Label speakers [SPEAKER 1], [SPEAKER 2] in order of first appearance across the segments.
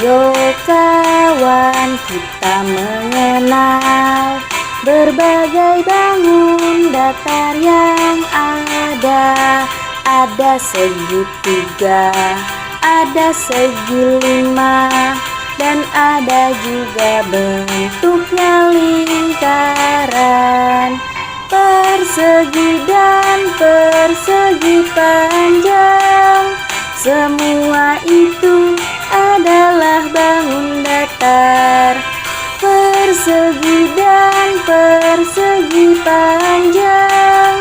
[SPEAKER 1] Ayo kawan, kita mengenal berbagai bangun datar yang ada. Ada segitiga, ada segi lima, dan ada juga bentuknya lingkaran, persegi dan persegi panjang. Semua itu adalah bangun datar. Persegi dan persegi panjang,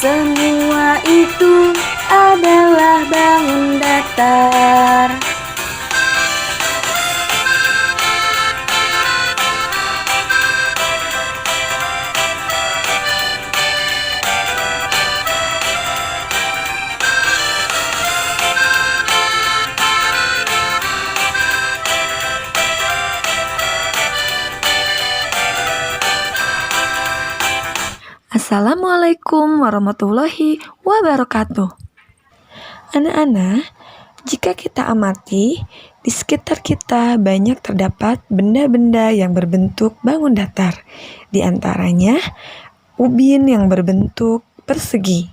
[SPEAKER 1] semua itu adalah bangun datar.
[SPEAKER 2] Assalamualaikum warahmatullahi wabarakatuh. Anak-anak, jika kita amati, di sekitar kita banyak terdapat benda-benda yang berbentuk bangun datar. Di antaranya, ubin yang berbentuk persegi.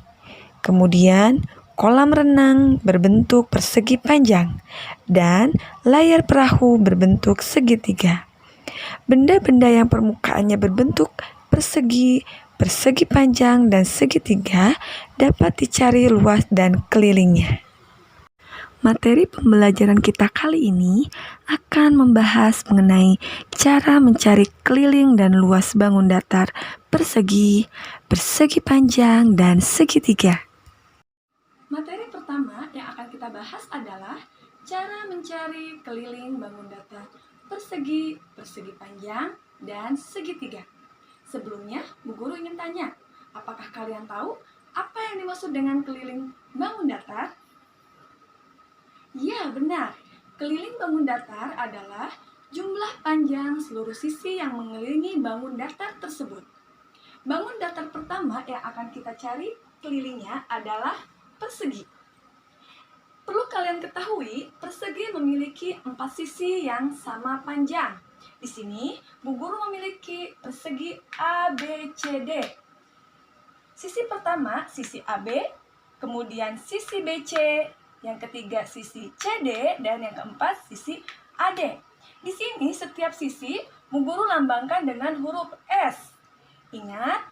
[SPEAKER 2] Kemudian, kolam renang berbentuk persegi panjang. Dan layar perahu berbentuk segitiga. Benda-benda yang permukaannya berbentuk persegi panjang, dan segitiga dapat dicari luas dan kelilingnya. Materi pembelajaran kita kali ini akan membahas mengenai cara mencari keliling dan luas bangun datar persegi panjang, dan segitiga. Materi pertama yang akan kita bahas adalah cara mencari keliling bangun datar persegi panjang, dan segitiga. Sebelumnya, Bu Guru ingin tanya, apakah kalian tahu apa yang dimaksud dengan keliling bangun datar? Ya, benar. Keliling bangun datar adalah jumlah panjang seluruh sisi yang mengelilingi bangun datar tersebut. Bangun datar pertama yang akan kita cari kelilingnya adalah persegi. Perlu kalian ketahui, persegi memiliki 4 sisi yang sama panjang. Di sini, Bu Guru memiliki persegi A, B, C, D. Sisi pertama, sisi AB, kemudian sisi BC, yang ketiga sisi CD, dan yang keempat sisi AD. Di sini, setiap sisi Bu Guru lambangkan dengan huruf S. Ingat,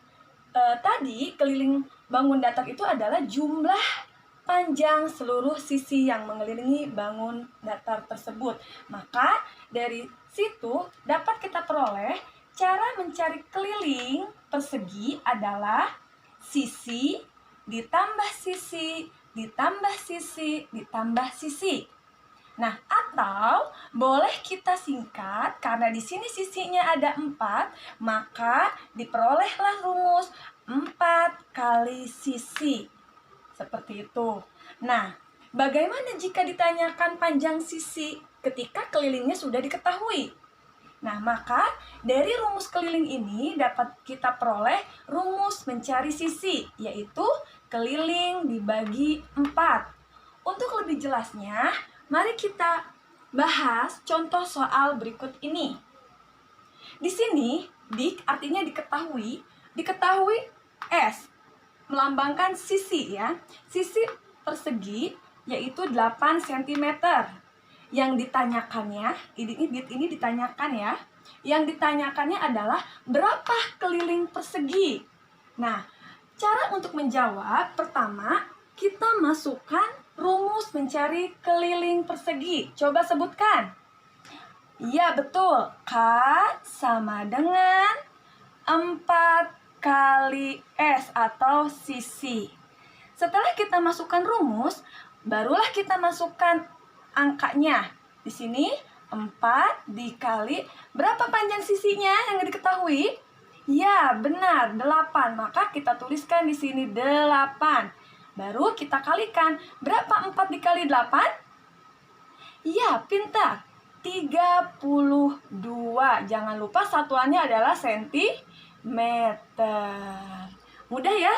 [SPEAKER 2] tadi keliling bangun datar itu adalah jumlah panjang seluruh sisi yang mengelilingi bangun datar tersebut. Maka dari situ dapat kita peroleh cara mencari keliling persegi adalah sisi ditambah sisi ditambah sisi ditambah sisi. Nah, atau boleh kita singkat karena di sini sisinya ada 4, maka diperolehlah rumus 4 kali sisi. Seperti itu. Nah, bagaimana jika ditanyakan panjang sisi ketika kelilingnya sudah diketahui? Nah, maka dari rumus keliling ini dapat kita peroleh rumus mencari sisi, yaitu keliling dibagi 4. Untuk lebih jelasnya, mari kita bahas contoh soal berikut ini. Di sini, dik artinya diketahui S melambangkan sisi ya. Sisi persegi yaitu 8 cm. Yang ditanyakannya, ini ditanyakan ya. Yang ditanyakannya adalah berapa keliling persegi. Nah, cara untuk menjawab, pertama kita masukkan rumus mencari keliling persegi. Coba sebutkan. Iya, betul. K sama dengan 4 kali S atau sisi. Setelah kita masukkan rumus, barulah kita masukkan angkanya. Di sini 4 dikali berapa panjang sisinya yang diketahui? Ya, benar, 8. Maka kita tuliskan di sini 8. Baru kita kalikan. Berapa 4 dikali 8? Ya, pintar. 32. Jangan lupa satuannya adalah sentimeter. Mudah ya?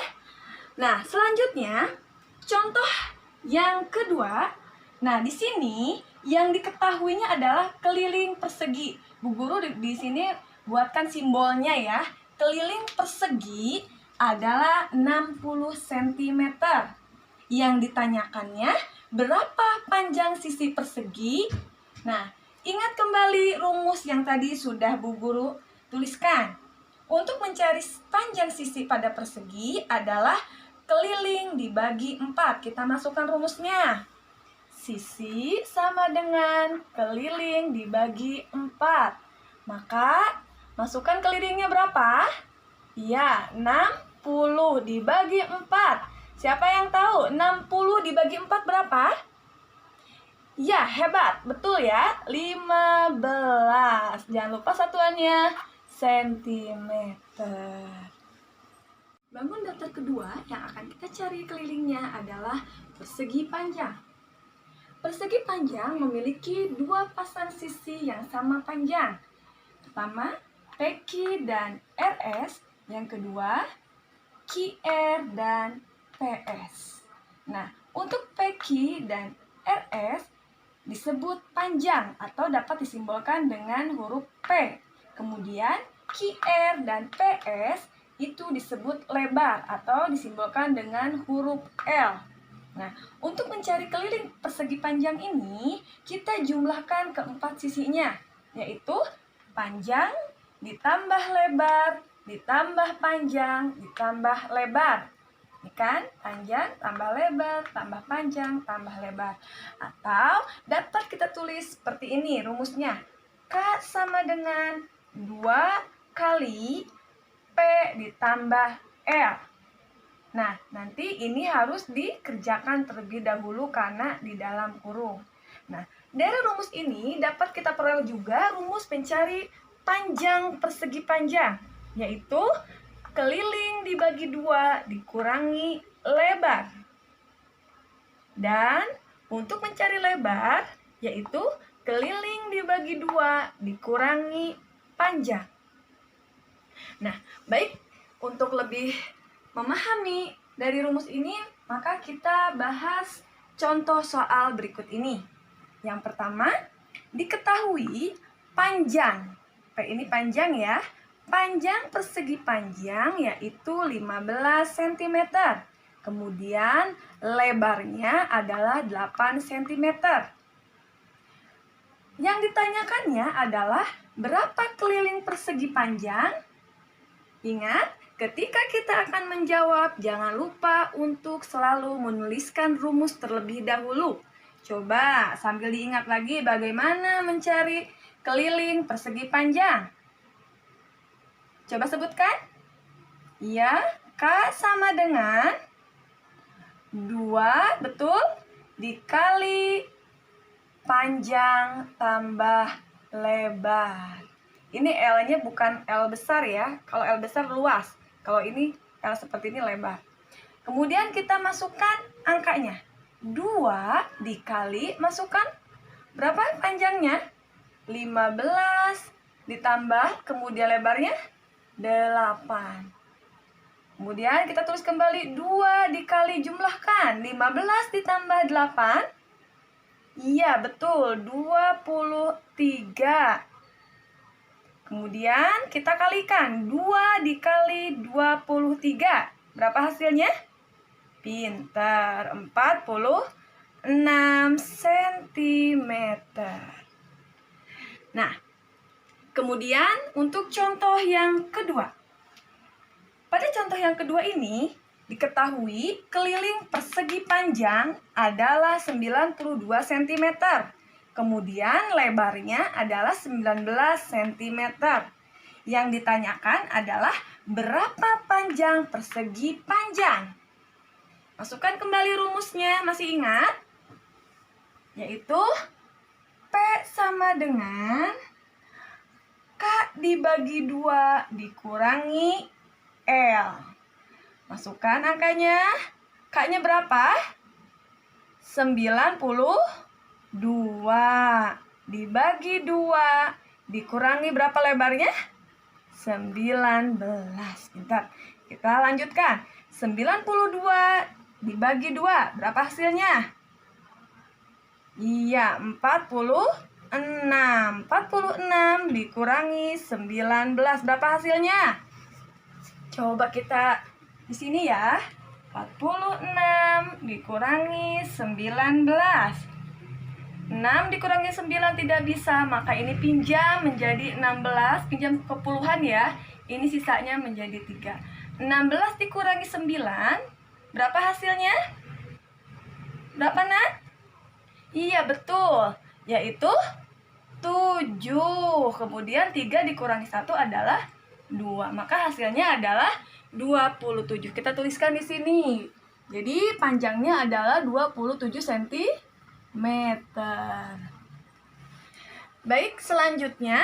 [SPEAKER 2] Nah, selanjutnya contoh yang kedua. Nah, di sini Yang diketahuinya adalah keliling persegi. Bu Guru di sini buatkan simbolnya ya. Keliling persegi adalah 60 cm. Yang ditanyakannya, berapa panjang sisi persegi? Nah, ingat kembali rumus yang tadi sudah Bu Guru tuliskan. Untuk mencari panjang sisi pada persegi adalah keliling dibagi 4. Kita masukkan rumusnya. Sisi sama dengan keliling dibagi 4. Maka, masukkan kelilingnya berapa? Ya, 60 dibagi 4. Siapa yang tahu 60 dibagi 4 berapa? Ya, hebat. Betul ya. 15. Jangan lupa satuannya sentimeter. Bangun datar kedua yang akan kita cari kelilingnya adalah persegi panjang. Persegi panjang memiliki dua pasang sisi yang sama panjang. Pertama, PQ dan RS. Yang kedua, QR dan PS. Nah, untuk PQ dan RS disebut panjang atau dapat disimbolkan dengan huruf P. Kemudian QR dan PS itu disebut lebar atau disimbolkan dengan huruf L. Nah, untuk mencari keliling persegi panjang ini, kita jumlahkan keempat sisinya, yaitu panjang ditambah lebar, ditambah panjang, ditambah lebar. Ini kan, panjang tambah lebar, tambah panjang, tambah lebar. Atau dapat kita tulis seperti ini rumusnya. K sama dengan 2 kali P ditambah L. Nah, nanti ini harus dikerjakan terlebih dahulu karena di dalam kurung. Nah, dari rumus ini dapat kita peroleh juga rumus pencari panjang persegi panjang, yaitu keliling dibagi 2 dikurangi lebar. Dan untuk mencari lebar, yaitu keliling dibagi 2 dikurangi panjang. Nah, baik, untuk lebih memahami dari rumus ini, maka kita bahas contoh soal berikut ini. Yang pertama, diketahui panjang. P ini panjang ya. Panjang persegi panjang yaitu 15 cm. Kemudian lebarnya adalah 8 cm. Yang ditanyakannya adalah berapa keliling persegi panjang? Ingat, ketika kita akan menjawab, jangan lupa untuk selalu menuliskan rumus terlebih dahulu. Coba sambil diingat lagi bagaimana mencari keliling persegi panjang. Coba sebutkan. Ya, K sama dengan 2, betul, dikali panjang tambah lebar. Ini L-nya bukan L besar ya. Kalau L besar luas. Kalau ini L seperti ini lebar. Kemudian kita masukkan angkanya. 2 dikali, masukkan berapa panjangnya? 15 ditambah, kemudian lebarnya 8. Kemudian kita tulis kembali 2 dikali, jumlahkan 15 ditambah 8. Iya, betul, 23. Kemudian kita kalikan 2 dikali 23. Berapa hasilnya? Pintar, 46 cm. Nah, kemudian untuk contoh yang kedua. Pada contoh yang kedua ini, diketahui keliling persegi panjang adalah 92 cm. Kemudian lebarnya adalah 19 cm. Yang ditanyakan adalah berapa panjang persegi panjang? Masukkan kembali rumusnya, masih ingat? Yaitu P sama dengan K dibagi 2 dikurangi L. Masukkan angkanya. K-nya berapa? 92 dibagi 2 dikurangi berapa lebarnya? 19. Bentar, kita lanjutkan. 92 dibagi 2, berapa hasilnya? Iya, 46. 46 dikurangi 19. Berapa hasilnya? Coba kita di sini ya. 46 dikurangi 19. 6 dikurangi 9 tidak bisa, maka ini pinjam menjadi 16, pinjam ke puluhan ya. Ini sisanya menjadi 3. 16 dikurangi 9, berapa hasilnya? Berapa, Nak? Iya, betul. Yaitu 7. Kemudian 3 dikurangi 1 adalah 2. Maka hasilnya adalah 27. Kita tuliskan di sini. Jadi panjangnya adalah 27 cm. Baik, selanjutnya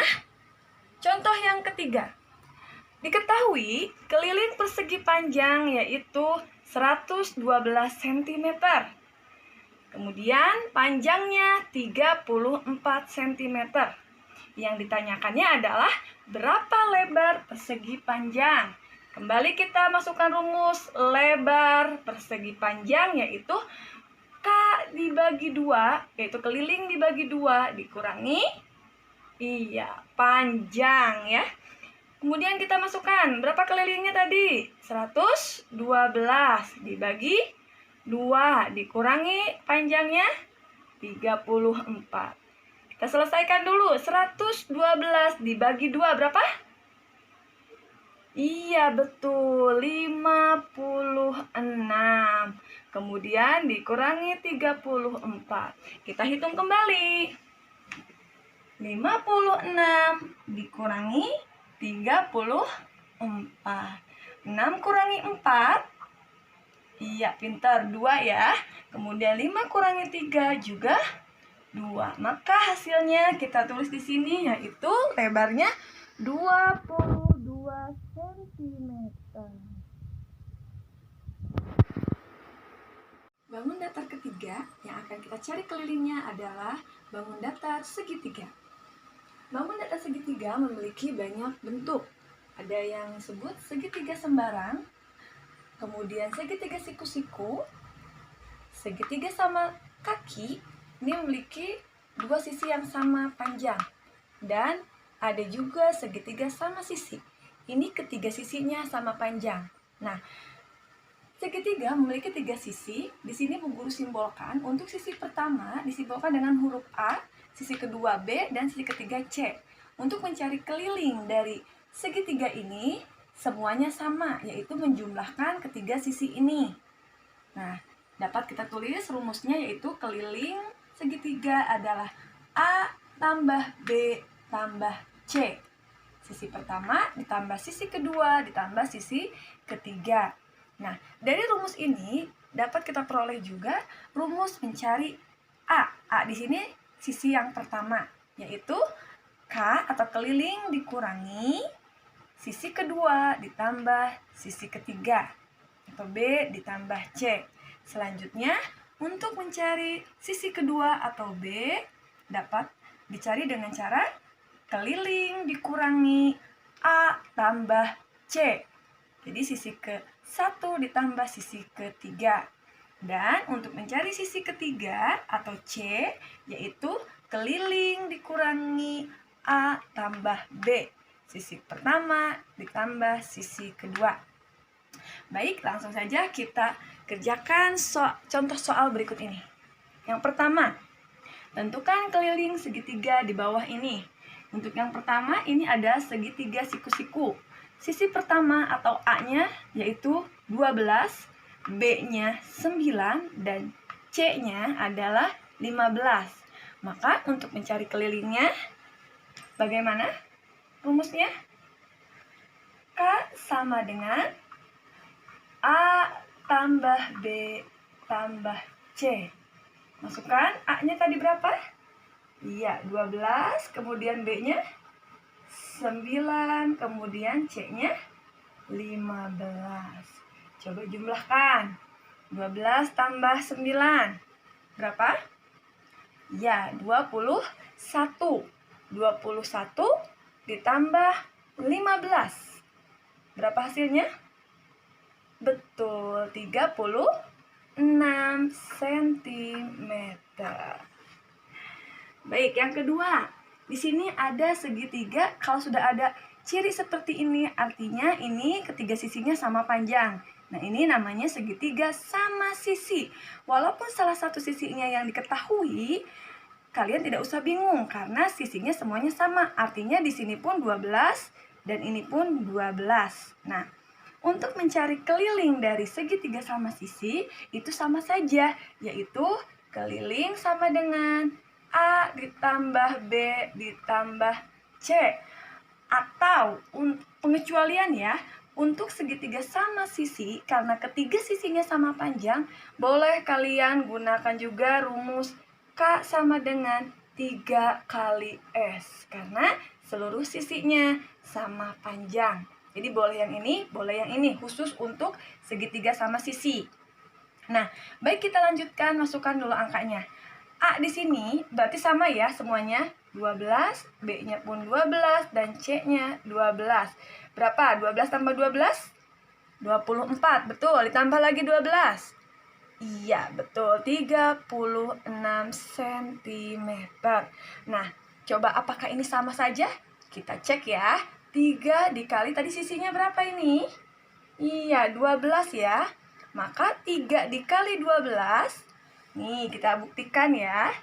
[SPEAKER 2] contoh yang ketiga. Diketahui keliling persegi panjang yaitu 112 cm. Kemudian panjangnya 34 cm. Yang ditanyakannya adalah berapa lebar persegi panjang. Kembali kita masukkan rumus lebar persegi panjang yaitu K dibagi 2, yaitu keliling dibagi 2 dikurangi panjang ya. Kemudian kita masukkan berapa kelilingnya tadi? 112 dibagi 2 dikurangi panjangnya 34. Kita selesaikan dulu. 112 dibagi 2 berapa? Iya, betul, 56. Kemudian dikurangi 34. Kita hitung kembali. 56 dikurangi 34. 6 kurangi 4. Iya, pintar, 2 ya. Kemudian 5 kurangi 3 juga 2. Maka hasilnya kita tulis di sini yaitu lebarnya 22 cm. Bangun datar ketiga yang akan kita cari kelilingnya adalah bangun datar segitiga. Bangun datar segitiga memiliki banyak bentuk. Ada yang disebut segitiga sembarang, kemudian segitiga siku-siku, segitiga sama kaki. Ini memiliki dua sisi yang sama panjang. Dan ada juga segitiga sama sisi. Ini ketiga sisinya sama panjang. Nah, segitiga memiliki 3 sisi. Di sini Bu Guru simbolkan. Untuk sisi pertama disimbolkan dengan huruf A, sisi kedua B, dan sisi ketiga C. Untuk mencari keliling dari segitiga ini, semuanya sama, yaitu menjumlahkan ketiga sisi ini. Nah, dapat kita tulis rumusnya yaitu keliling segitiga adalah A tambah B tambah C. Sisi pertama ditambah sisi kedua ditambah sisi ketiga. Nah, dari rumus ini dapat kita peroleh juga rumus mencari A. A di sini sisi yang pertama, yaitu K atau keliling dikurangi sisi kedua ditambah sisi ketiga, atau B ditambah C. Selanjutnya, untuk mencari sisi kedua atau B dapat dicari dengan cara keliling dikurangi A tambah C. Jadi sisi ke-1 ditambah sisi ke-3. Dan untuk mencari sisi ketiga atau C, yaitu keliling dikurangi A tambah B. Sisi pertama ditambah sisi kedua. Baik, langsung saja kita kerjakan contoh soal berikut ini. Yang pertama, tentukan keliling segitiga di bawah ini. Untuk yang pertama, ini ada segitiga siku-siku. Sisi pertama atau A-nya yaitu 12, B-nya 9, dan C-nya adalah 15. Maka untuk mencari kelilingnya, bagaimana rumusnya? K sama dengan A tambah B tambah C. Masukkan A-nya tadi berapa? Iya, 12, kemudian B-nya 9, kemudian C-nya 15. Coba jumlahkan. 12 tambah 9. Berapa? Ya, 21. 21 ditambah 15. Berapa hasilnya? Betul, 36 cm. Baik, yang kedua. Di sini ada segitiga. Kalau sudah ada ciri seperti ini, artinya ini ketiga sisinya sama panjang. Nah, ini namanya segitiga sama sisi. Walaupun salah satu sisinya yang diketahui, kalian tidak usah bingung karena sisinya semuanya sama. Artinya di sini pun 12 dan ini pun 12. Nah, untuk mencari keliling dari segitiga sama sisi itu sama saja, yaitu keliling sama dengan A ditambah B ditambah C. Atau pengecualian ya, untuk segitiga sama sisi, karena ketiga sisinya sama panjang, boleh kalian gunakan juga rumus K sama dengan 3 kali S. Karena seluruh sisinya sama panjang. Jadi boleh yang ini, boleh yang ini. Khusus untuk segitiga sama sisi. Nah, baik kita lanjutkan, masukkan dulu angkanya. A di sini berarti sama ya semuanya, 12, B-nya pun 12, dan C-nya 12. Berapa? 12 tambah 12? 24, betul. Ditambah lagi 12. Iya, betul. 36 cm. Nah, coba apakah ini sama saja? Kita cek ya. 3 dikali, tadi sisinya berapa ini? Iya, 12 ya. Maka 3 dikali 12, nih kita buktikan ya.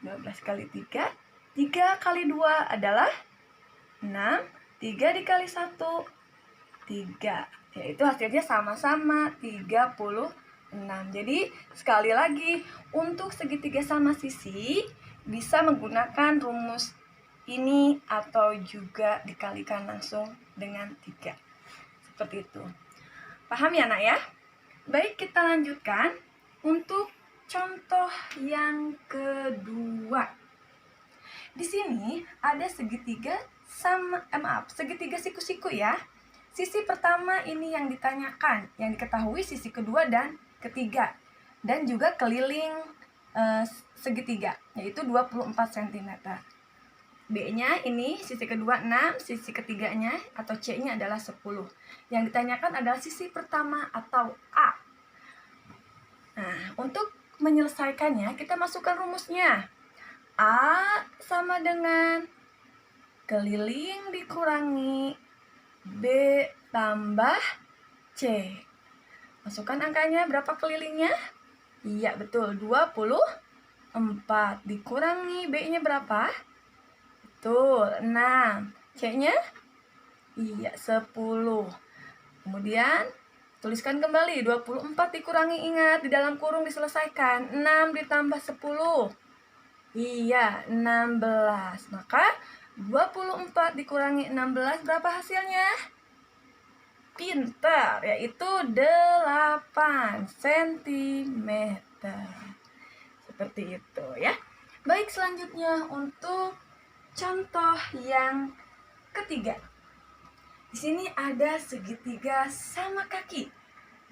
[SPEAKER 2] 12 kali 3, 3 kali 2 adalah 6, 3 dikali 1, 3. Yaitu hasilnya sama-sama 36. Jadi sekali lagi, untuk segitiga sama sisi bisa menggunakan rumus ini atau juga dikalikan langsung dengan 3. Seperti itu. Paham ya nak ya? Baik, kita lanjutkan untuk contoh yang kedua. Di sini ada segitiga segitiga siku-siku ya. Sisi pertama ini yang ditanyakan, yang diketahui sisi kedua dan ketiga. Dan juga keliling segitiga, yaitu 24 cm. B-nya ini sisi kedua 6, sisi ketiganya atau C-nya adalah 10. Yang ditanyakan adalah sisi pertama atau A. Nah, untuk menyelesaikannya kita masukkan rumusnya. A sama dengan keliling dikurangi B tambah C. Masukkan angkanya, berapa kelilingnya? Iya, betul, 24. Dikurangi B-nya berapa? Betul, 6. C-nya? Iya, 10. Kemudian tuliskan kembali, 24 dikurangi, ingat di dalam kurung diselesaikan. 6 ditambah 10. Iya, 16. Maka 24 dikurangi 16 berapa hasilnya? Pintar, yaitu 8 cm. Seperti itu ya. Baik, selanjutnya untuk contoh yang ketiga. Di sini ada segitiga sama kaki.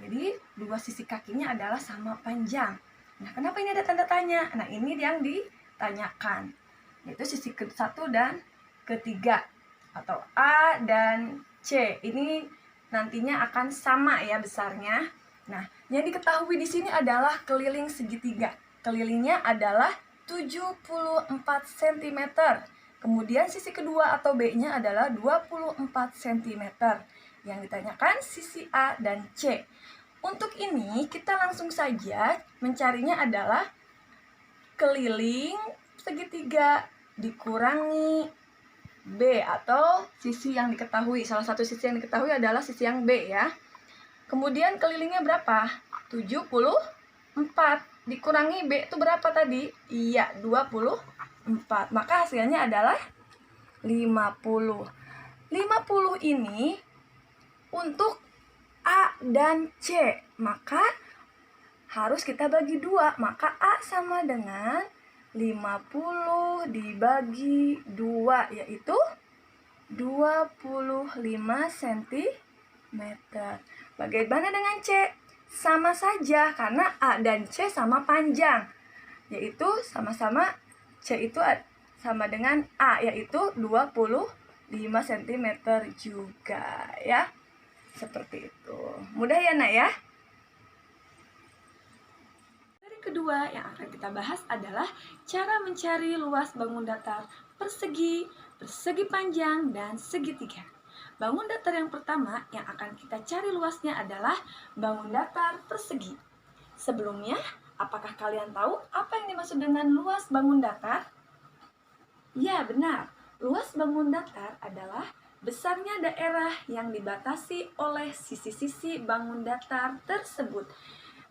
[SPEAKER 2] Jadi dua sisi kakinya adalah sama panjang. Nah, kenapa ini ada tanda tanya? Nah, ini yang ditanyakan. Yaitu sisi ke-1 dan ketiga atau A dan C. Ini nantinya akan sama ya besarnya. Nah, yang diketahui di sini adalah keliling segitiga. Kelilingnya adalah 74 cm. Kemudian sisi kedua atau B-nya adalah 24 cm. Yang ditanyakan sisi A dan C. Untuk ini kita langsung saja mencarinya adalah keliling segitiga dikurangi B atau sisi yang diketahui. Salah satu sisi yang diketahui adalah sisi yang B ya. Kemudian kelilingnya berapa? 74. Dikurangi B itu berapa tadi? Iya, 24. Maka hasilnya adalah 50. 50 ini untuk A dan C. Maka harus kita bagi 2. Maka A sama dengan 50 dibagi 2, yaitu 25 cm. Bagaimana dengan C? Sama saja karena A dan C sama panjang, yaitu sama-sama C itu sama dengan A, yaitu 25 cm juga ya. Seperti itu. Mudah ya nak ya? Dari kedua yang akan kita bahas adalah cara mencari luas bangun datar persegi, persegi panjang, dan segitiga. Bangun datar yang pertama yang akan kita cari luasnya adalah bangun datar persegi. Sebelumnya, apakah kalian tahu apa yang dimaksud dengan luas bangun datar? Ya, benar. Luas bangun datar adalah besarnya daerah yang dibatasi oleh sisi-sisi bangun datar tersebut.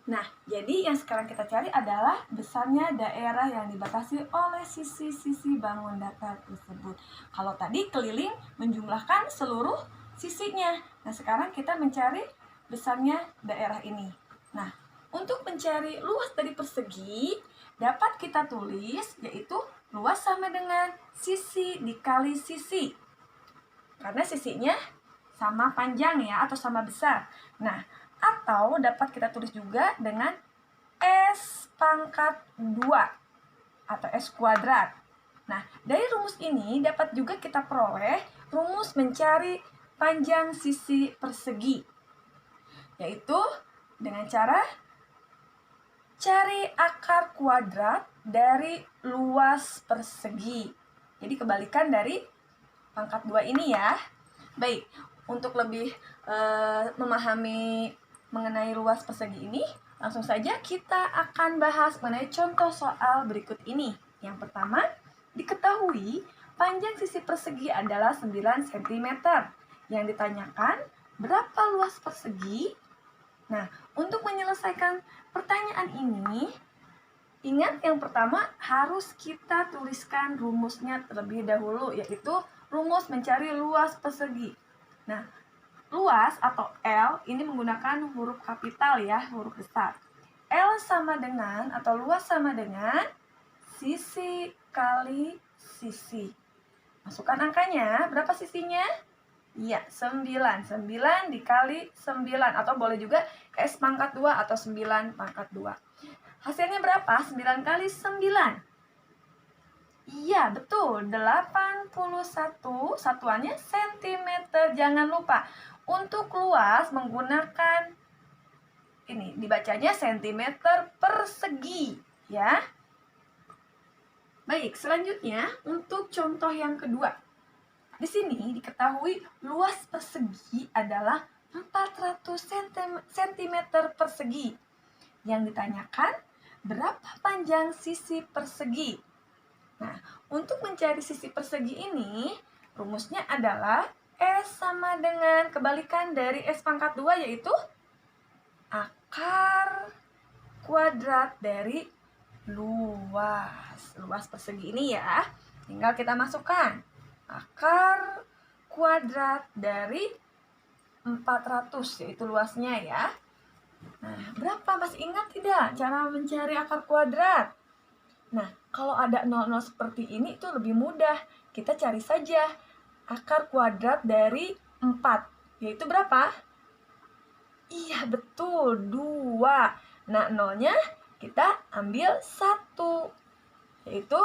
[SPEAKER 2] Nah, jadi yang sekarang kita cari adalah besarnya daerah yang dibatasi oleh sisi-sisi bangun datar tersebut. Kalau tadi keliling menjumlahkan seluruh sisinya. Nah, sekarang kita mencari besarnya daerah ini. Nah, untuk mencari luas dari persegi, dapat kita tulis yaitu luas sama dengan sisi dikali sisi. Karena sisinya sama panjang ya, atau sama besar. Nah, atau dapat kita tulis juga dengan S pangkat 2 atau S kuadrat. Nah, dari rumus ini dapat juga kita peroleh rumus mencari panjang sisi persegi. Yaitu dengan cara cari akar kuadrat dari luas persegi. Jadi kebalikan dari pangkat 2 ini ya. Baik, untuk lebih memahami mengenai luas persegi ini, langsung saja kita akan bahas mengenai contoh soal berikut ini. Yang pertama, diketahui panjang sisi persegi adalah 9 cm. Yang ditanyakan, berapa luas persegi? Nah, untuk menyelesaikan pertanyaan ini, ingat yang pertama harus kita tuliskan rumusnya terlebih dahulu, yaitu rumus mencari luas persegi. Nah, luas atau L ini menggunakan huruf kapital ya, huruf besar. L sama dengan atau luas sama dengan sisi kali sisi. Masukkan angkanya, berapa sisinya? Iya, 9. 9 dikali 9 atau boleh juga S pangkat 2 atau 9 pangkat 2. Hasilnya berapa? 9 kali 9. Iya, betul. 81. Satuannya cm. Jangan lupa untuk luas menggunakan ini, dibacanya cm persegi ya. Baik, selanjutnya untuk contoh yang kedua. Di sini diketahui luas persegi adalah 400 cm persegi. Yang ditanyakan, berapa panjang sisi persegi? Nah, untuk mencari sisi persegi ini, rumusnya adalah S sama dengan kebalikan dari S pangkat 2, yaitu akar kuadrat dari luas. Luas persegi ini ya, tinggal kita masukkan akar kuadrat dari 400, yaitu luasnya ya. Nah, berapa? Masih ingat tidak cara mencari akar kuadrat? Nah, kalau ada 00 seperti ini itu lebih mudah. Kita cari saja akar kuadrat dari 4, yaitu berapa? Iya, betul, 2. Nah, nolnya kita ambil 1, yaitu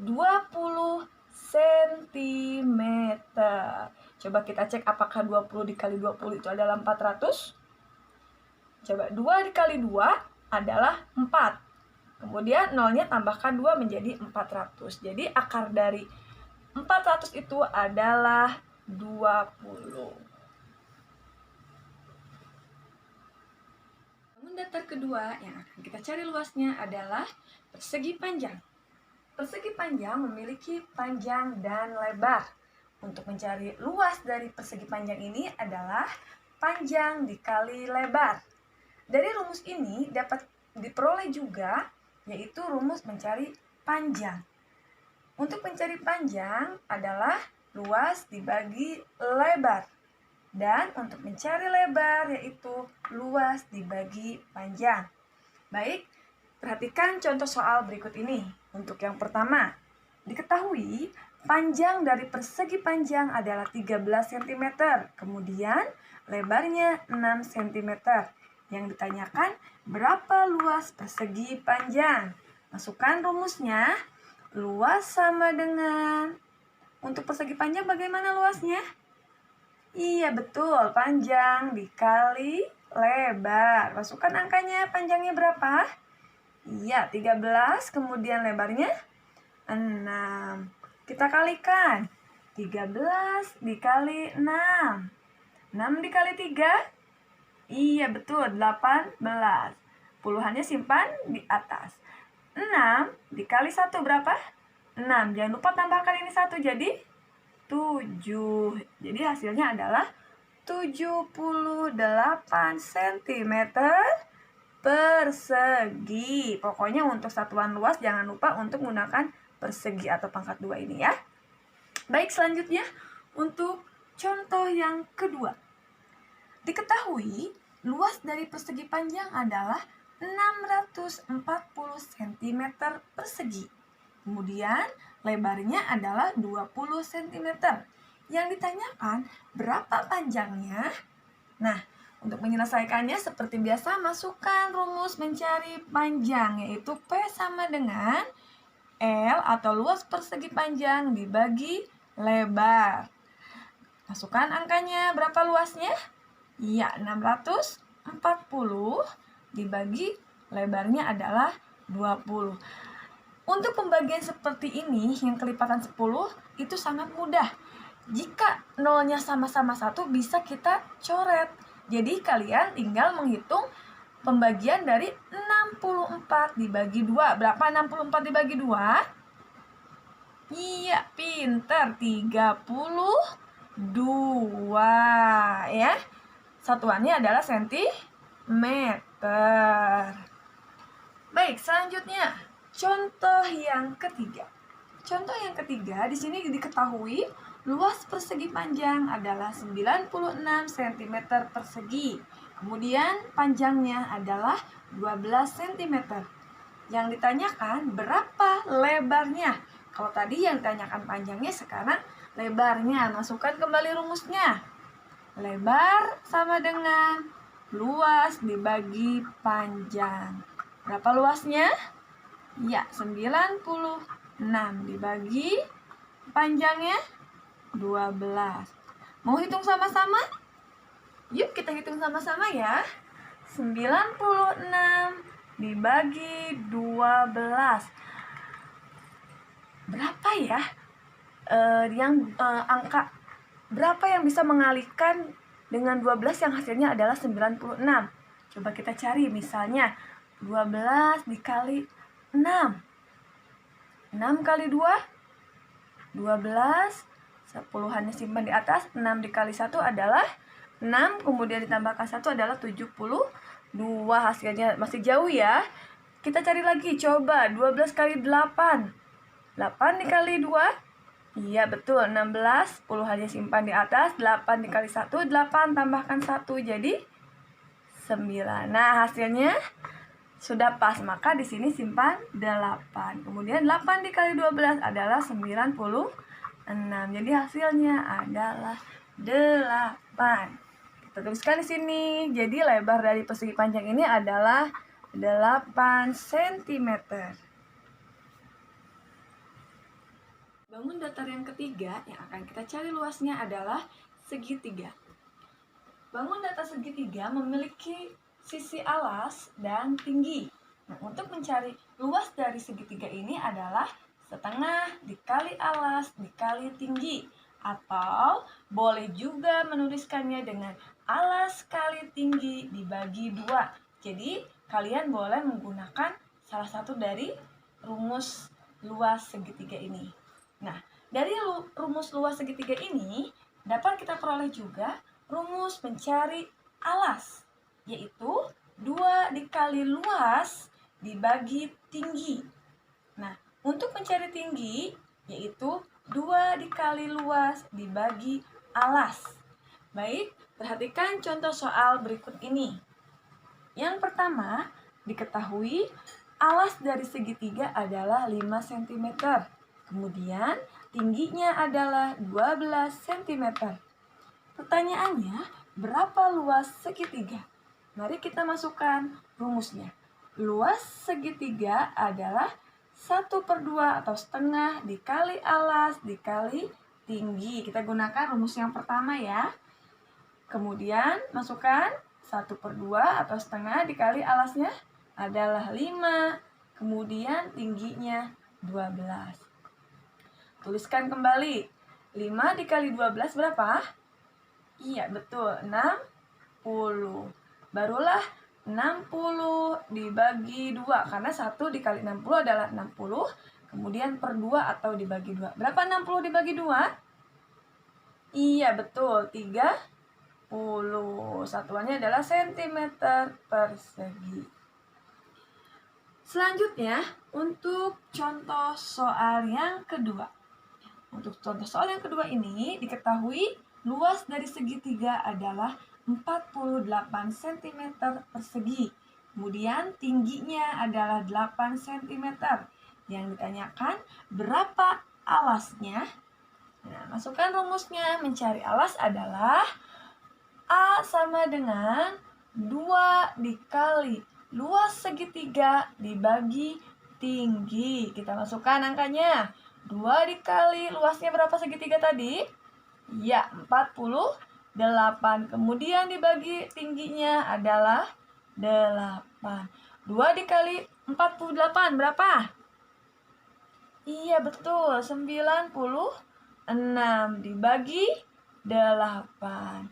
[SPEAKER 2] 20 cm. Coba kita cek apakah 20 dikali 20 itu adalah 400. Coba 2 dikali 2 adalah 4. Kemudian nolnya tambahkan 2 menjadi 400. Jadi akar dari 400 itu adalah 20. Bangun datar kedua yang akan kita cari luasnya adalah persegi panjang. Persegi panjang memiliki panjang dan lebar. Untuk mencari luas dari persegi panjang ini adalah panjang dikali lebar. Dari rumus ini dapat diperoleh juga, yaitu rumus mencari panjang. Untuk mencari panjang adalah luas dibagi lebar. Dan untuk mencari lebar yaitu luas dibagi panjang. Baik, perhatikan contoh soal berikut ini. Untuk yang pertama, diketahui panjang dari persegi panjang adalah 13 cm. Kemudian lebarnya 6 cm. Yang ditanyakan, berapa luas persegi panjang? Masukkan rumusnya. Luas sama dengan, untuk persegi panjang bagaimana luasnya? Iya, betul, panjang dikali lebar. Masukkan angkanya, panjangnya berapa? Iya, 13, kemudian lebarnya 6. Kita kalikan. 13 dikali 6. 6 dikali 3? Iya, betul, 18. Puluhannya simpan di atas. 6 dikali 1 berapa? 6. Jangan lupa tambahkan ini 1, jadi 7. Jadi hasilnya adalah 78 cm persegi. Pokoknya untuk satuan luas jangan lupa untuk menggunakan persegi atau pangkat 2 ini ya. Baik, selanjutnya untuk contoh yang kedua. Diketahui luas dari persegi panjang adalah 640 cm persegi. Kemudian lebarnya adalah 20 cm. Yang ditanyakan berapa panjangnya? Nah, untuk menyelesaikannya seperti biasa masukkan rumus mencari panjang, yaitu P sama dengan L atau luas persegi panjang dibagi lebar. Masukkan angkanya, berapa luasnya? Ya, 640 dibagi lebarnya adalah 20. Untuk pembagian seperti ini, yang kelipatan 10, itu sangat mudah. Jika nolnya sama-sama 1, bisa kita coret. Jadi kalian tinggal menghitung pembagian dari 64 dibagi 2. Berapa 64 dibagi 2? Iya, pintar. 32 ya. Satuannya adalah sentimeter. Baik, selanjutnya contoh yang ketiga. Contoh yang ketiga, di sini diketahui luas persegi panjang adalah 96 cm persegi. Kemudian panjangnya adalah 12 cm. Yang ditanyakan berapa lebarnya? Kalau tadi yang ditanyakan panjangnya, sekarang lebarnya. Masukkan kembali rumusnya. Lebar sama dengan luas dibagi panjang. Berapa luasnya? Ya, 96 dibagi panjangnya 12. Mau hitung sama-sama? Yuk kita hitung sama-sama ya. 96 dibagi 12. Berapa ya? Angka berapa yang bisa mengalihkan dengan 12 yang hasilnya adalah 96? Coba kita cari, misalnya 12 dikali 6. 6 kali 2, 12. Sepuluhannya simpan di atas. 6 dikali 1 adalah 6. Kemudian ditambahkan 1 adalah 72. Hasilnya masih jauh ya. Kita cari lagi, coba 12 kali 8. 8 dikali 2. Iya, betul, 16. Puluhannya simpan di atas. 8 dikali 1, 8 tambahkan 1 jadi 9. Nah, hasilnya sudah pas, maka di sini simpan 8. Kemudian 8 dikali 12 adalah 96. Jadi hasilnya adalah 8. Kita tuliskan di sini. Jadi lebar dari persegi panjang ini adalah 8 cm. Bangun datar yang ketiga yang akan kita cari luasnya adalah segitiga. Bangun datar segitiga memiliki sisi alas dan tinggi. Nah, untuk mencari luas dari segitiga ini adalah setengah dikali alas dikali tinggi. Atau boleh juga menuliskannya dengan alas kali tinggi dibagi 2. Jadi kalian boleh menggunakan salah satu dari rumus luas segitiga ini. Nah, dari rumus luas segitiga ini dapat kita peroleh juga rumus mencari alas, yaitu 2 dikali luas dibagi tinggi. Nah, untuk mencari tinggi, yaitu 2 dikali luas dibagi alas. Baik, perhatikan contoh soal berikut ini. Yang pertama, diketahui alas dari segitiga adalah 5 cm. Kemudian, tingginya adalah 12 cm. Pertanyaannya, berapa luas segitiga? Mari kita masukkan rumusnya. Luas segitiga adalah 1/2 atau setengah dikali alas dikali tinggi. Kita gunakan rumus yang pertama ya. Kemudian masukkan 1/2 atau setengah dikali alasnya adalah 5 kemudian tingginya 12. Tuliskan kembali. 5 dikali 12 berapa? Iya, betul. 60. Barulah 60 dibagi 2. Karena 1 dikali 60 adalah 60. Kemudian per 2 atau dibagi 2. Berapa 60 dibagi 2? Iya, betul. 30. Satuannya adalah sentimeter persegi. Selanjutnya, untuk contoh soal yang kedua. Untuk contoh soal yang kedua ini, diketahui luas dari segitiga adalah 48 cm persegi. Kemudian tingginya adalah 8 cm. Yang ditanyakan berapa alasnya? Nah, masukkan rumusnya. Mencari alas adalah A sama dengan 2 dikali luas segitiga dibagi tinggi. Kita masukkan angkanya. 2 dikali luasnya berapa segitiga tadi? Ya, 48. Kemudian dibagi tingginya adalah 8. 2 dikali 48 berapa? Iya, betul. 96 dibagi 8.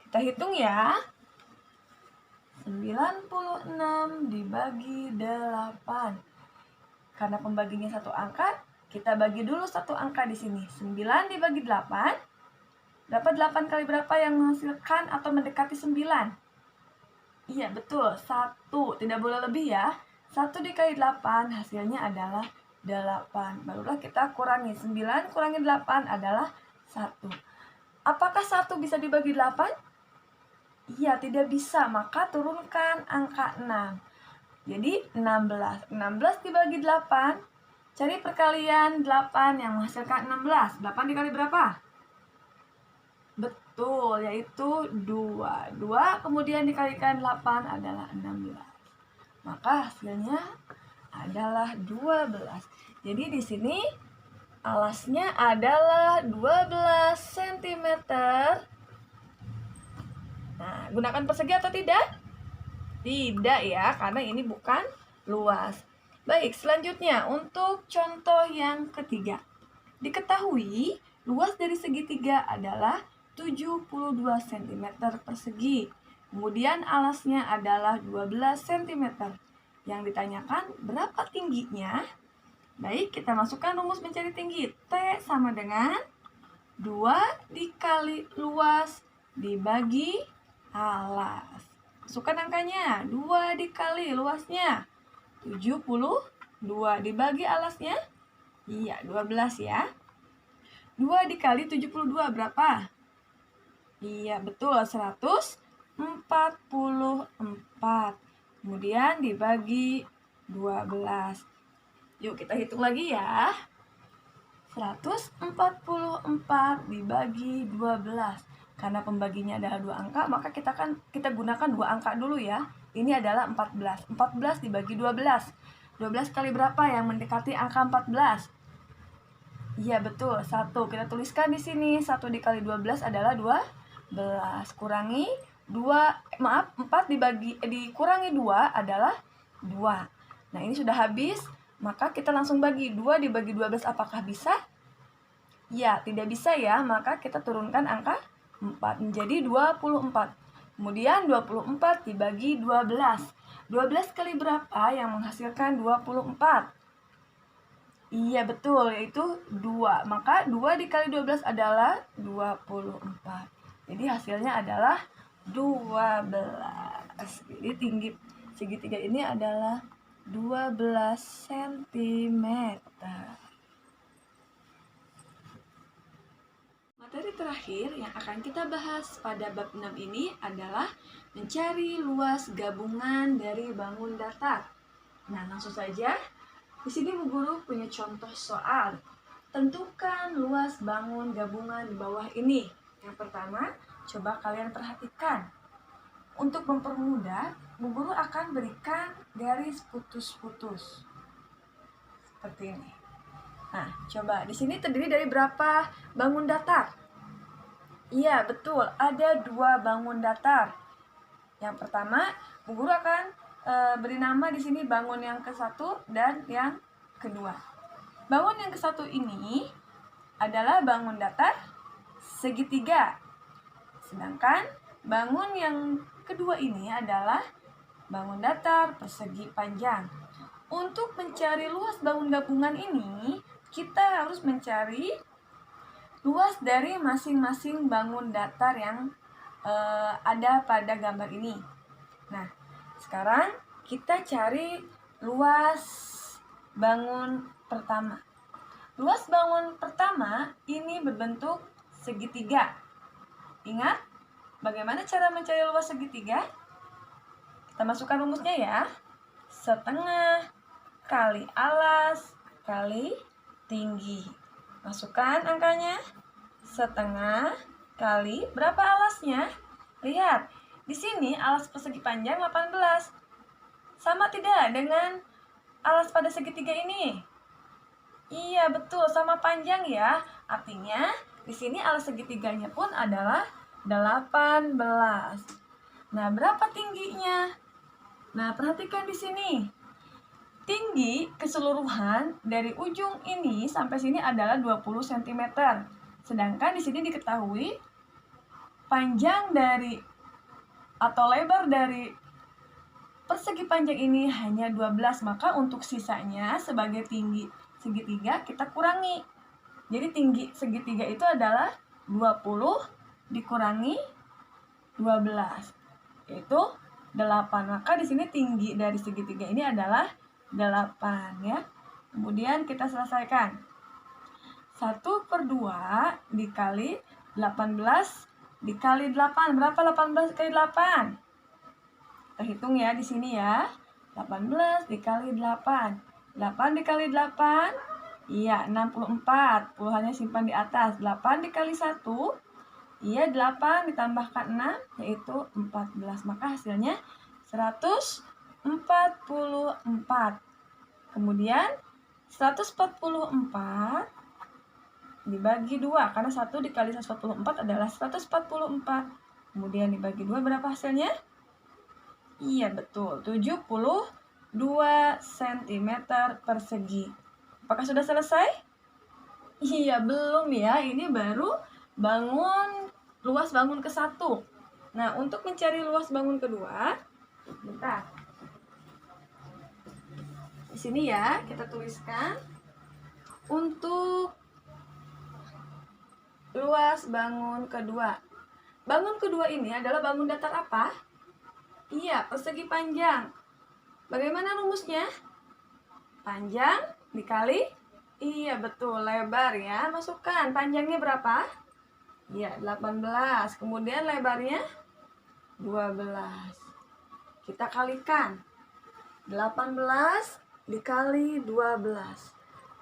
[SPEAKER 2] Kita hitung ya. 96 dibagi 8. Karena pembaginya satu angka, kita bagi dulu satu angka di sini. 9 dibagi 8. Dapat 8 kali berapa yang menghasilkan atau mendekati 9? Iya, betul. 1. Tidak boleh lebih ya. 1 dikali 8 hasilnya adalah 8. Barulah kita kurangi. 9 kurangi 8 adalah 1. Apakah 1 bisa dibagi 8? Iya, tidak bisa. Maka turunkan angka 6. Jadi 16. 16 dibagi 8. Cari perkalian 8 yang menghasilkan 16. 8 dikali berapa? Betul, yaitu 2. 2 kemudian dikalikan 8 adalah 16. Maka hasilnya adalah 12. Jadi di sini alasnya adalah 12 cm. Nah, gunakan persegi atau tidak? Tidak ya, karena ini bukan luas. Baik, selanjutnya untuk contoh yang ketiga. Diketahui luas dari segitiga adalah 72 cm persegi. Kemudian alasnya adalah 12 cm. Yang ditanyakan berapa tingginya? Baik, kita masukkan rumus mencari tinggi. T sama dengan 2 dikali luas dibagi alas. Masukkan angkanya. 2 dikali luasnya 72 dibagi alasnya. Iya, 12 ya. 2 dikali 72 berapa? Iya, betul. 144. Kemudian dibagi 12. Yuk kita hitung lagi ya. 144 dibagi 12. Karena pembaginya adalah 2 angka, maka kita gunakan 2 angka dulu ya. Ini adalah 14. 14 dibagi 12. 12 kali berapa yang mendekati angka 14? Iya, betul. 1. Kita tuliskan di sini. 1 dikali 12 adalah 12. Kurangi 4 dikurangi 2 adalah 2. Nah, ini sudah habis. Maka kita langsung bagi. 2 dibagi 12 apakah bisa? Ya, tidak bisa ya. Maka kita turunkan angka 4 menjadi 24. Kemudian 24 dibagi 12. 12 kali berapa yang menghasilkan 24? Iya, betul, yaitu 2. Maka 2 dikali 12 adalah 24. Jadi hasilnya adalah 12. Jadi tinggi segitiga ini adalah 12 cm. Materi terakhir yang akan kita bahas pada bab 6 ini adalah mencari luas gabungan dari bangun datar. Nah, langsung saja. Di sini Bu Guru punya contoh soal. Tentukan luas bangun gabungan di bawah ini. Yang pertama, coba kalian perhatikan. Untuk mempermudah, Bu Guru akan berikan garis putus-putus. Seperti ini. Nah, coba di sini terdiri dari berapa bangun datar? Iya, betul. Ada 2 bangun datar. Yang pertama, Bu Guru akan beri nama di sini bangun yang ke-1 dan yang kedua. Bangun yang ke-1 ini adalah bangun datar segitiga. Sedangkan bangun yang kedua ini adalah bangun datar persegi panjang. Untuk mencari luas bangun gabungan ini, kita harus mencari luas dari masing-masing bangun datar yang ada pada gambar ini. Nah, sekarang kita cari luas bangun pertama. Luas bangun pertama ini berbentuk segitiga. Ingat, bagaimana cara mencari luas segitiga? Kita masukkan rumusnya ya. Setengah kali alas kali tinggi. Masukkan angkanya. Setengah kali berapa alasnya? Lihat, di sini alas persegi panjang 18. Sama tidak dengan alas pada segitiga ini? Iya, betul, sama panjang ya. Artinya, di sini alas segitiganya pun adalah 18. Nah, berapa tingginya? Nah, perhatikan di sini. Tinggi keseluruhan dari ujung ini sampai sini adalah 20 cm. Sedangkan di sini diketahui panjang dari atau lebar dari persegi panjang ini hanya 12. Maka untuk sisanya sebagai tinggi segitiga kita kurangi. Jadi tinggi segitiga itu adalah 20 dikurangi 12, yaitu 8. Maka di sini tinggi dari segitiga ini adalah 8 ya. Kemudian kita selesaikan. 1/2 dikali 18 dikali 8. Berapa 18 kali 8? Kita hitung ya di sini ya. 18 dikali 8. 8 dikali 8, iya 64. Puluhannya simpan di atas. 8 dikali 1, iya 8 ditambahkan 6, yaitu 14. Maka hasilnya 144. Kemudian 144 dibagi 2, karena 1 dikali 144 adalah 144. Kemudian dibagi 2 berapa hasilnya? Iya betul, 72 cm persegi. Apakah sudah selesai? Iya, belum ya. Ini baru luas bangun ke-1. Nah, untuk mencari luas bangun kedua, bentar. Di sini ya, kita tuliskan untuk luas bangun kedua. Bangun kedua ini adalah bangun datar apa? Iya, persegi panjang. Bagaimana rumusnya? Panjang dikali, iya betul, lebar ya. Masukkan, panjangnya berapa? Iya, 18. Kemudian lebarnya 12. Kita kalikan. 18 dikali 12.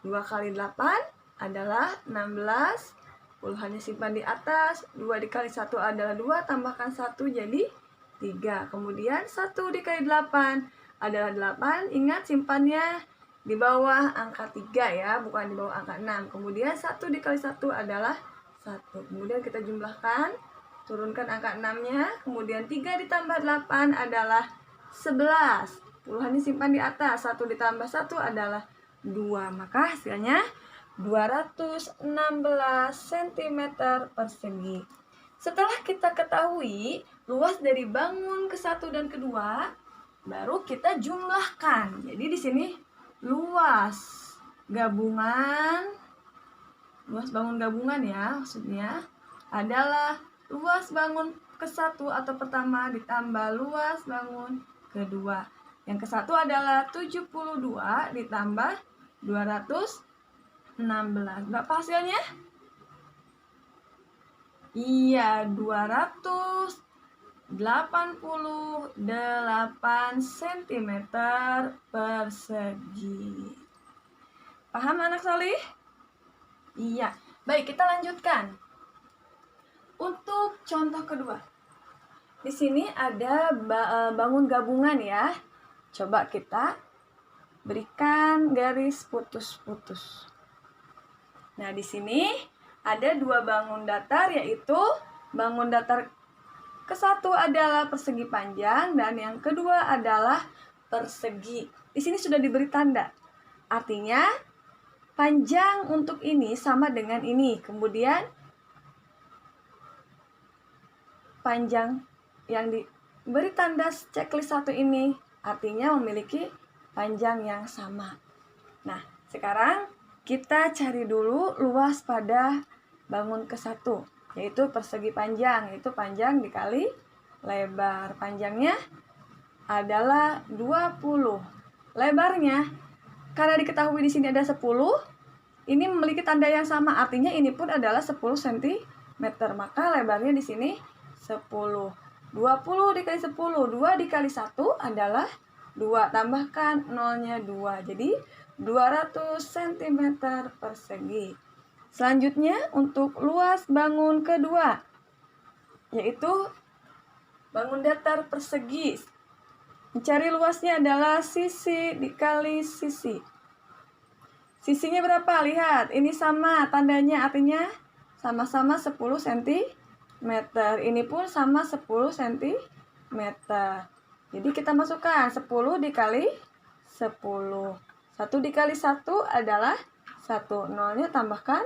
[SPEAKER 2] 2 kali 8 adalah 16. Puluhannya simpan di atas. 2 dikali 1 adalah 2, tambahkan 1 jadi 3. Kemudian 1 dikali 8 adalah 8. Ingat simpannya di bawah angka 3 ya, bukan di bawah angka 6. Kemudian 1 dikali 1 adalah 1. Kemudian kita jumlahkan, turunkan angka 6-nya. Kemudian 3 ditambah 8 adalah 11. Puluhannya simpan di atas. 1 ditambah 1 adalah 2. Maka hasilnya 216 cm persegi. Setelah kita ketahui luas dari bangun ke-1 dan kedua, baru kita jumlahkan. Jadi di sini luas bangun gabungan ya, maksudnya adalah luas bangun ke-1 atau pertama ditambah luas bangun kedua. Yang ke-1 adalah 72 ditambah 216. Berapa hasilnya? Iya, 288 cm persegi. Paham anak solih? Iya. Baik, kita lanjutkan. Untuk contoh kedua. Di sini ada bangun gabungan ya. Coba kita berikan garis putus-putus. Nah, di sini ada 2 bangun datar, yaitu bangun datar ke-1 adalah persegi panjang dan yang kedua adalah persegi. Di sini sudah diberi tanda. Artinya panjang untuk ini sama dengan ini. Kemudian panjang yang diberi tanda checklist 1 ini artinya memiliki panjang yang sama. Nah, sekarang kita cari dulu luas pada bangun ke-1, yaitu persegi panjang, yaitu panjang dikali lebar. Panjangnya adalah 20. Lebarnya, karena diketahui di sini ada 10, ini memiliki tanda yang sama, artinya ini pun adalah 10 cm, maka lebarnya di sini 10. 20 dikali 10, 2 dikali 1 adalah 2, tambahkan nolnya 2, jadi 200 cm persegi. Selanjutnya untuk luas bangun kedua, yaitu bangun datar persegi. Mencari luasnya adalah sisi dikali sisi. Sisinya berapa? Lihat, ini sama tandanya, artinya sama-sama 10 cm. Ini pun sama 10 cm. Jadi kita masukkan 10 dikali 10. 1 dikali 1 adalah 1. Nolnya tambahkan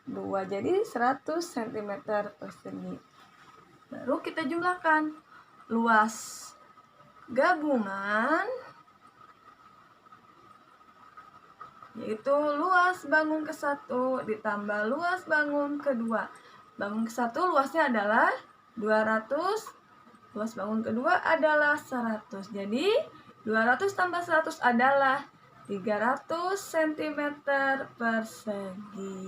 [SPEAKER 2] 2. Jadi 100 cm persegi. Baru kita jumlahkan. Luas gabungan yaitu luas bangun ke-1 ditambah luas bangun kedua. Bangun ke-1 luasnya adalah 200, luas bangun kedua adalah 100. Jadi 200 tambah 100 adalah 300 cm persegi.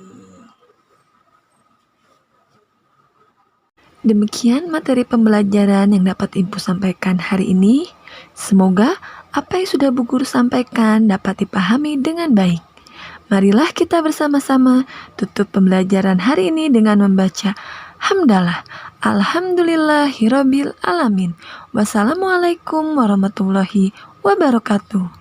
[SPEAKER 3] Demikian materi pembelajaran yang dapat Ibu sampaikan hari ini. Semoga apa yang sudah Bu Guru sampaikan dapat dipahami dengan baik. Marilah kita bersama-sama tutup pembelajaran hari ini dengan membaca hamdalah. Alhamdulillahirabbil alamin. Wassalamualaikum warahmatullahi wabarakatuh.